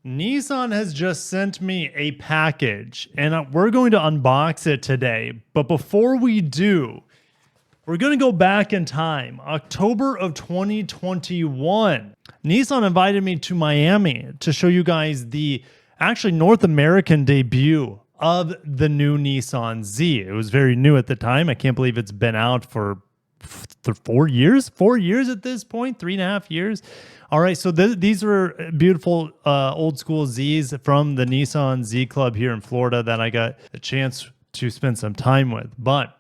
Nissan has just sent me a package and we're going to unbox it today. But before we do, we're going to go back in time, October of 2021. Nissan invited me to Miami to show you guys the actually North American debut of the new Nissan Z. It was very new at the time. I can't believe it's been out for 4 years, 4 years at this point, 3.5 years. All right, so these are beautiful old school Zs from the Nissan Z Club here in Florida that I got a chance to spend some time with. But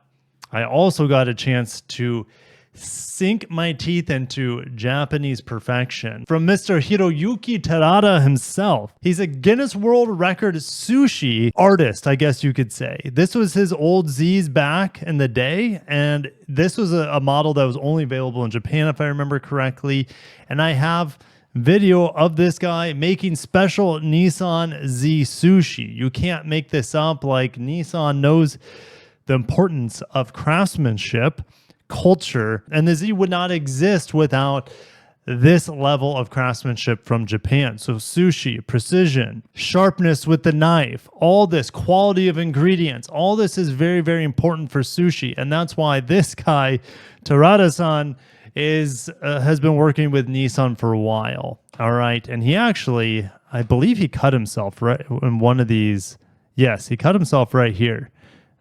I also got a chance to sink my teeth into Japanese perfection from Mr. Hiroyuki Terada himself. He's a Guinness World Record sushi artist, I guess you could say. This was his old Z's back in the day, and this was a model that was only available in Japan, if I remember correctly. And I have video of this guy making special Nissan Z sushi. You can't make this up. Like, Nissan knows the importance of craftsmanship, culture, and the Z would not exist without this level of craftsmanship from Japan. So sushi, precision, sharpness with the knife, all this quality of ingredients, all this is very, very important for sushi. And that's why this guy, Terada-san, has been working with Nissan for a while. All right. And he actually, I believe he cut himself right in one of these. Yes, he cut himself right here.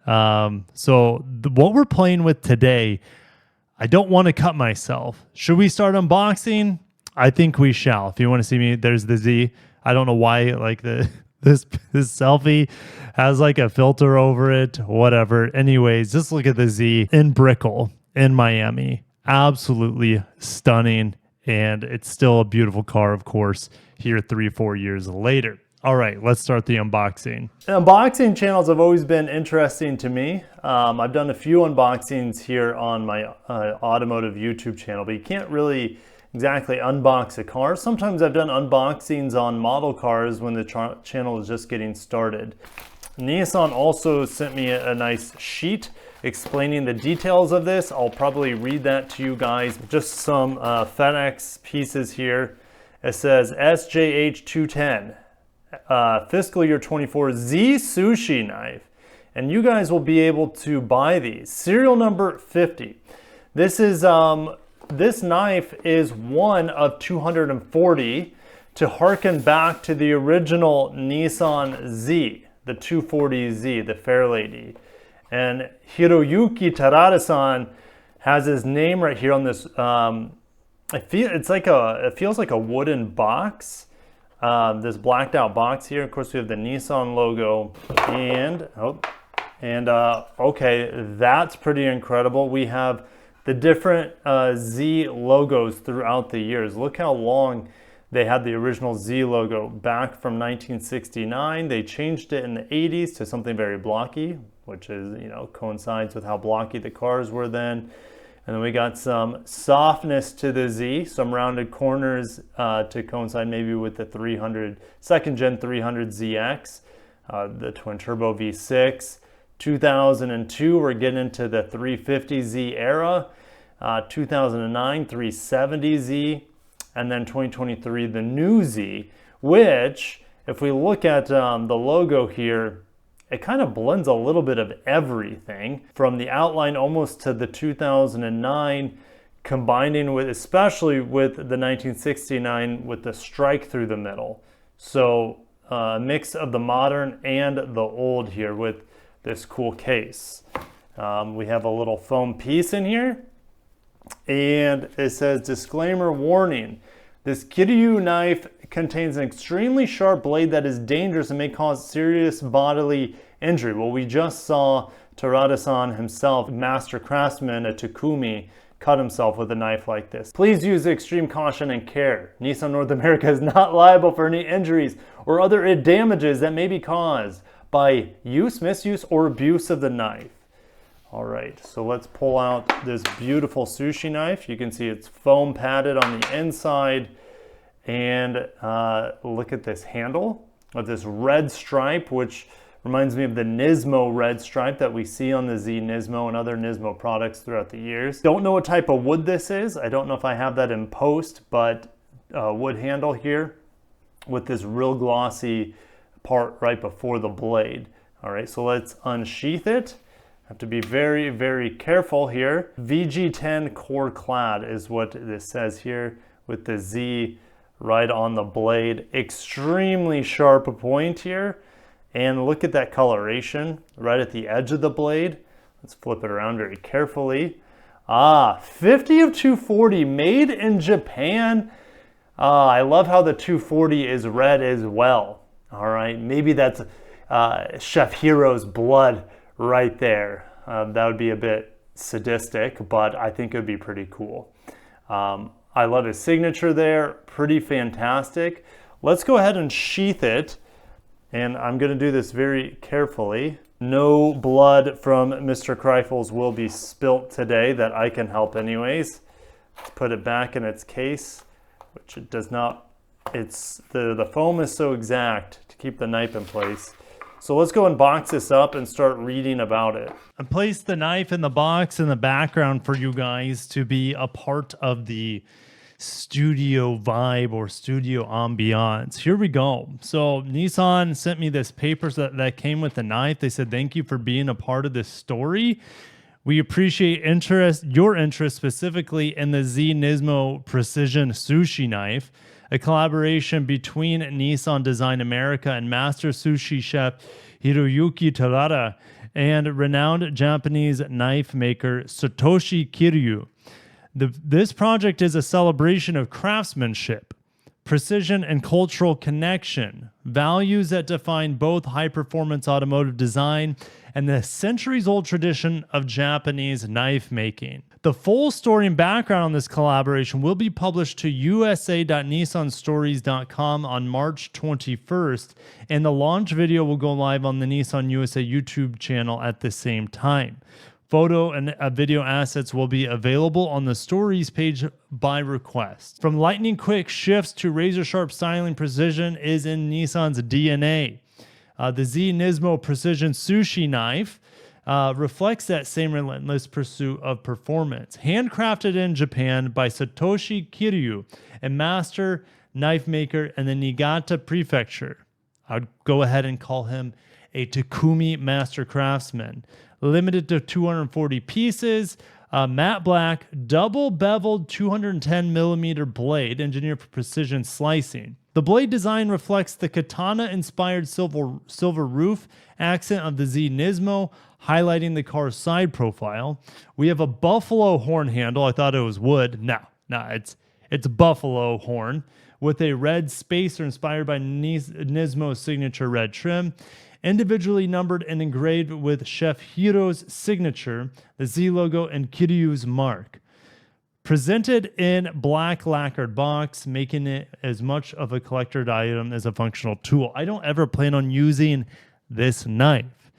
So what we're playing with today, I don't want to cut myself. Should we start unboxing? I think we shall. If you want to see me, there's the Z. I don't know why like this selfie has like a filter over it, whatever. Anyways, just look at the Z in Brickell in Miami. Absolutely stunning. And it's still a beautiful car, of course, here 3-4 years later. All right, let's start the unboxing. Unboxing channels have always been interesting to me. I've done a few unboxings here on my automotive YouTube channel, but you can't really exactly unbox a car. Sometimes I've done unboxings on model cars when the channel is just getting started. Nissan also sent me a nice sheet explaining the details of this. I'll probably read that to you guys. Just some FedEx pieces here. It says SJH 210. Fiscal year 24 Z sushi knife, and you guys will be able to buy these. Serial number 50. This is this knife is one of 240 to harken back to the original Nissan Z, the 240Z, the Fair Lady. And Hiroyuki Terada-san has his name right here on this. It feels like a wooden box. This blacked out box here. Of course, we have the Nissan logo and okay, that's pretty incredible. We have the different Z logos throughout the years. Look how long they had the original Z logo back from 1969. They changed it in the 80s to something very blocky, which is, coincides with how blocky the cars were then. And then we got some softness to the Z, some rounded corners to coincide maybe with the second gen 300ZX, the twin turbo V6. 2002, we're getting into the 350Z era. 2009, 370Z. And then 2023, the new Z, which, if we look at the logo here, it kind of blends a little bit of everything from the outline almost to the 2009, combining with, especially with the 1969 with the strike through the middle. So a mix of the modern and the old here with this cool case. We have a little foam piece in here, and it says disclaimer warning. This Kiryu knife contains an extremely sharp blade that is dangerous and may cause serious bodily injury. Well, we just saw Terada-san himself, master craftsman at Takumi, cut himself with a knife like this. Please use extreme caution and care. Nissan North America is not liable for any injuries or other damages that may be caused by use, misuse, or abuse of the knife. All right, so let's pull out this beautiful sushi knife. You can see it's foam padded on the inside. And look at this handle with this red stripe, which reminds me of the Nismo red stripe that we see on the Z NISMO and other Nismo products throughout the years. Don't know what type of wood this is. I don't know if I have that in post, but wood handle here. with this real glossy part right before the blade. All right, so let's unsheath it. Have to be very, very careful here. VG10 core clad is what this says here, with the Z right on the blade. Extremely sharp point here. And look at that coloration right at the edge of the blade. Let's flip it around very carefully. 50 of 240, made in Japan. I love how the 240 is red as well. All right, maybe that's Chef Hiro's blood right there. That would be a bit sadistic, but I think it would be pretty cool. I love his signature there, pretty fantastic. Let's go ahead and sheath it, and I'm gonna do this very carefully. No blood from Mr. Kreifels will be spilt today that I can help anyways. Let's put it back in its case, which it does not, the foam is so exact to keep the knife in place. So let's go and box this up and start reading about it. I placed the knife in the box in the background for you guys to be a part of the studio vibe or studio ambiance. Here we go. So Nissan sent me this paper that came with the knife. They said, thank you for being a part of this story. We appreciate your interest specifically in the Z NISMO precision sushi knife, a collaboration between Nissan Design America and master sushi chef Hiroyuki Terada and renowned Japanese knife maker Satoshi Kiryu. This project is a celebration of craftsmanship, precision, and cultural connection, values that define both high-performance automotive design and the centuries-old tradition of Japanese knife making. The full story and background on this collaboration will be published to usa.nissanstories.com on March 21st, and the launch video will go live on the Nissan USA YouTube channel at the same time. Photo and video assets will be available on the stories page by request. From lightning quick shifts to razor sharp styling, precision is in Nissan's DNA. The Z NISMO precision sushi knife reflects that same relentless pursuit of performance. Handcrafted in Japan by Satoshi Kiryu, a master knife maker in the Niigata Prefecture. I'd go ahead and call him a Takumi master craftsman. Limited to 240 pieces, matte black, double-beveled 210 millimeter blade, engineered for precision slicing. The blade design reflects the katana-inspired silver roof accent of the Z NISMO, highlighting the car's side profile. We have a buffalo horn handle. I thought it was wood. No, it's buffalo horn with a red spacer inspired by NISMO's signature red trim. Individually numbered and engraved with Chef Hiro's signature, the Z logo, and Kiryu's mark. Presented in black lacquered box, making it as much of a collector's item as a functional tool. I don't ever plan on using this knife.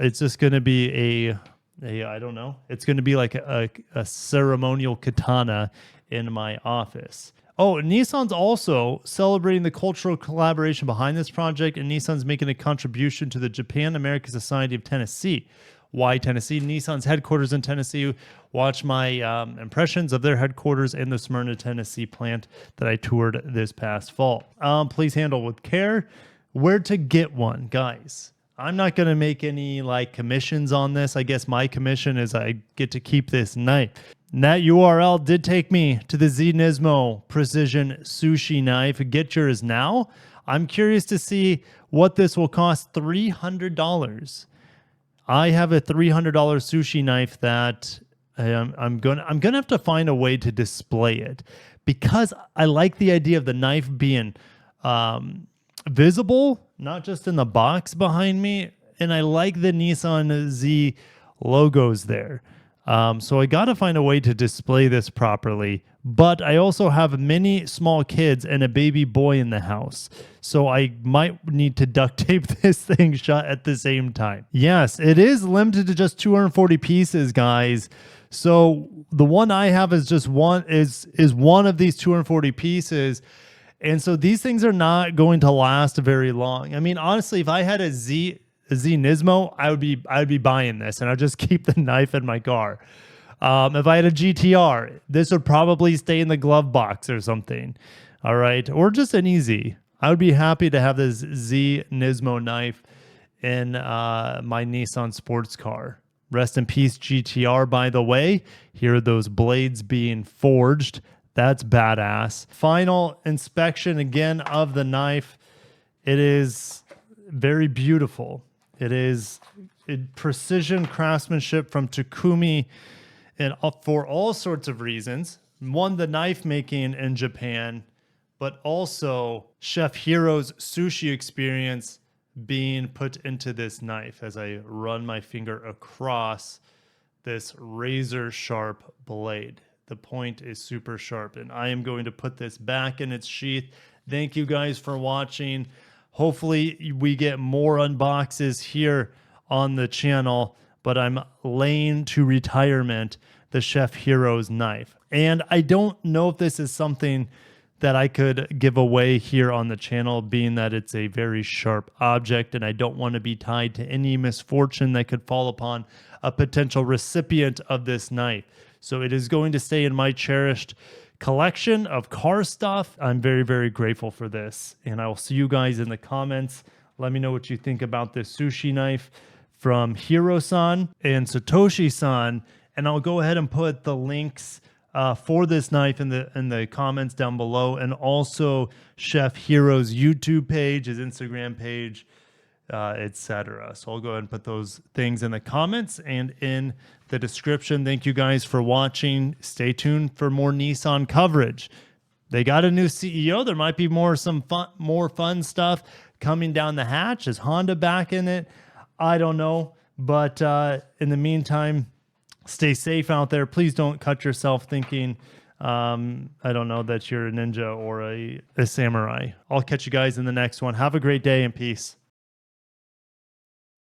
It's just going to be I don't know. It's going to be like a ceremonial katana in my office. Oh, Nissan's also celebrating the cultural collaboration behind this project, and Nissan's making a contribution to the Japan American Society of Tennessee. Why Tennessee? Nissan's headquarters in Tennessee. Watch my impressions of their headquarters in the Smyrna, Tennessee plant that I toured this past fall. Please handle with care. Where to get one, guys? I'm not going to make any commissions on this. I guess my commission is I get to keep this knife. And that URL did take me to the Z NISMO Precision Sushi Knife. Get yours now. I'm curious to see what this will cost. $300. I have a $300 sushi knife that I'm gonna have to find a way to display it, because I like the idea of the knife being visible, not just in the box behind me, and I like the Nissan Z logos there. So I got to find a way to display this properly, but I also have many small kids and a baby boy in the house. So I might need to duct tape this thing shut at the same time. Yes, it is limited to just 240 pieces, guys. So the one I have is just one is one of these 240 pieces. And so these things are not going to last very long. I mean, honestly, if I had a Z NISMO, I would be buying this, and I'd just keep the knife in my car. If I had a GTR, this would probably stay in the glove box or something. All right. Or just an easy. I would be happy to have this Z NISMO knife in my Nissan sports car. Rest in peace, GTR, by the way. Here are those blades being forged. That's badass. Final inspection again of the knife. It is very beautiful. It is precision craftsmanship from Takumi, and for all sorts of reasons. One, the knife making in Japan, but also Chef Hiro's sushi experience being put into this knife as I run my finger across this razor sharp blade. The point is super sharp, and I am going to put this back in its sheath. Thank you guys for watching. Hopefully we get more unboxes here on the channel, but I'm laying to retirement the Chef Hiro's knife. And I don't know if this is something that I could give away here on the channel, being that it's a very sharp object and I don't want to be tied to any misfortune that could fall upon a potential recipient of this knife. So it is going to stay in my cherished collection of car stuff. I'm very, very grateful for this. And I will see you guys in the comments. Let me know what you think about this sushi knife from Hiro-san and Satoshi-san. And I'll go ahead and put the links for this knife in the comments down below, and also Chef Hiro's YouTube page, his Instagram page, etc. So I'll go ahead and put those things in the comments and in the description. Thank you guys for watching. Stay tuned for more Nissan coverage. They got a new CEO. There might be more fun stuff coming down the hatch. Is Honda back in it? I don't know. But in the meantime, stay safe out there. Please don't cut yourself thinking, I don't know, that you're a ninja or a samurai. I'll catch you guys in the next one. Have a great day and peace.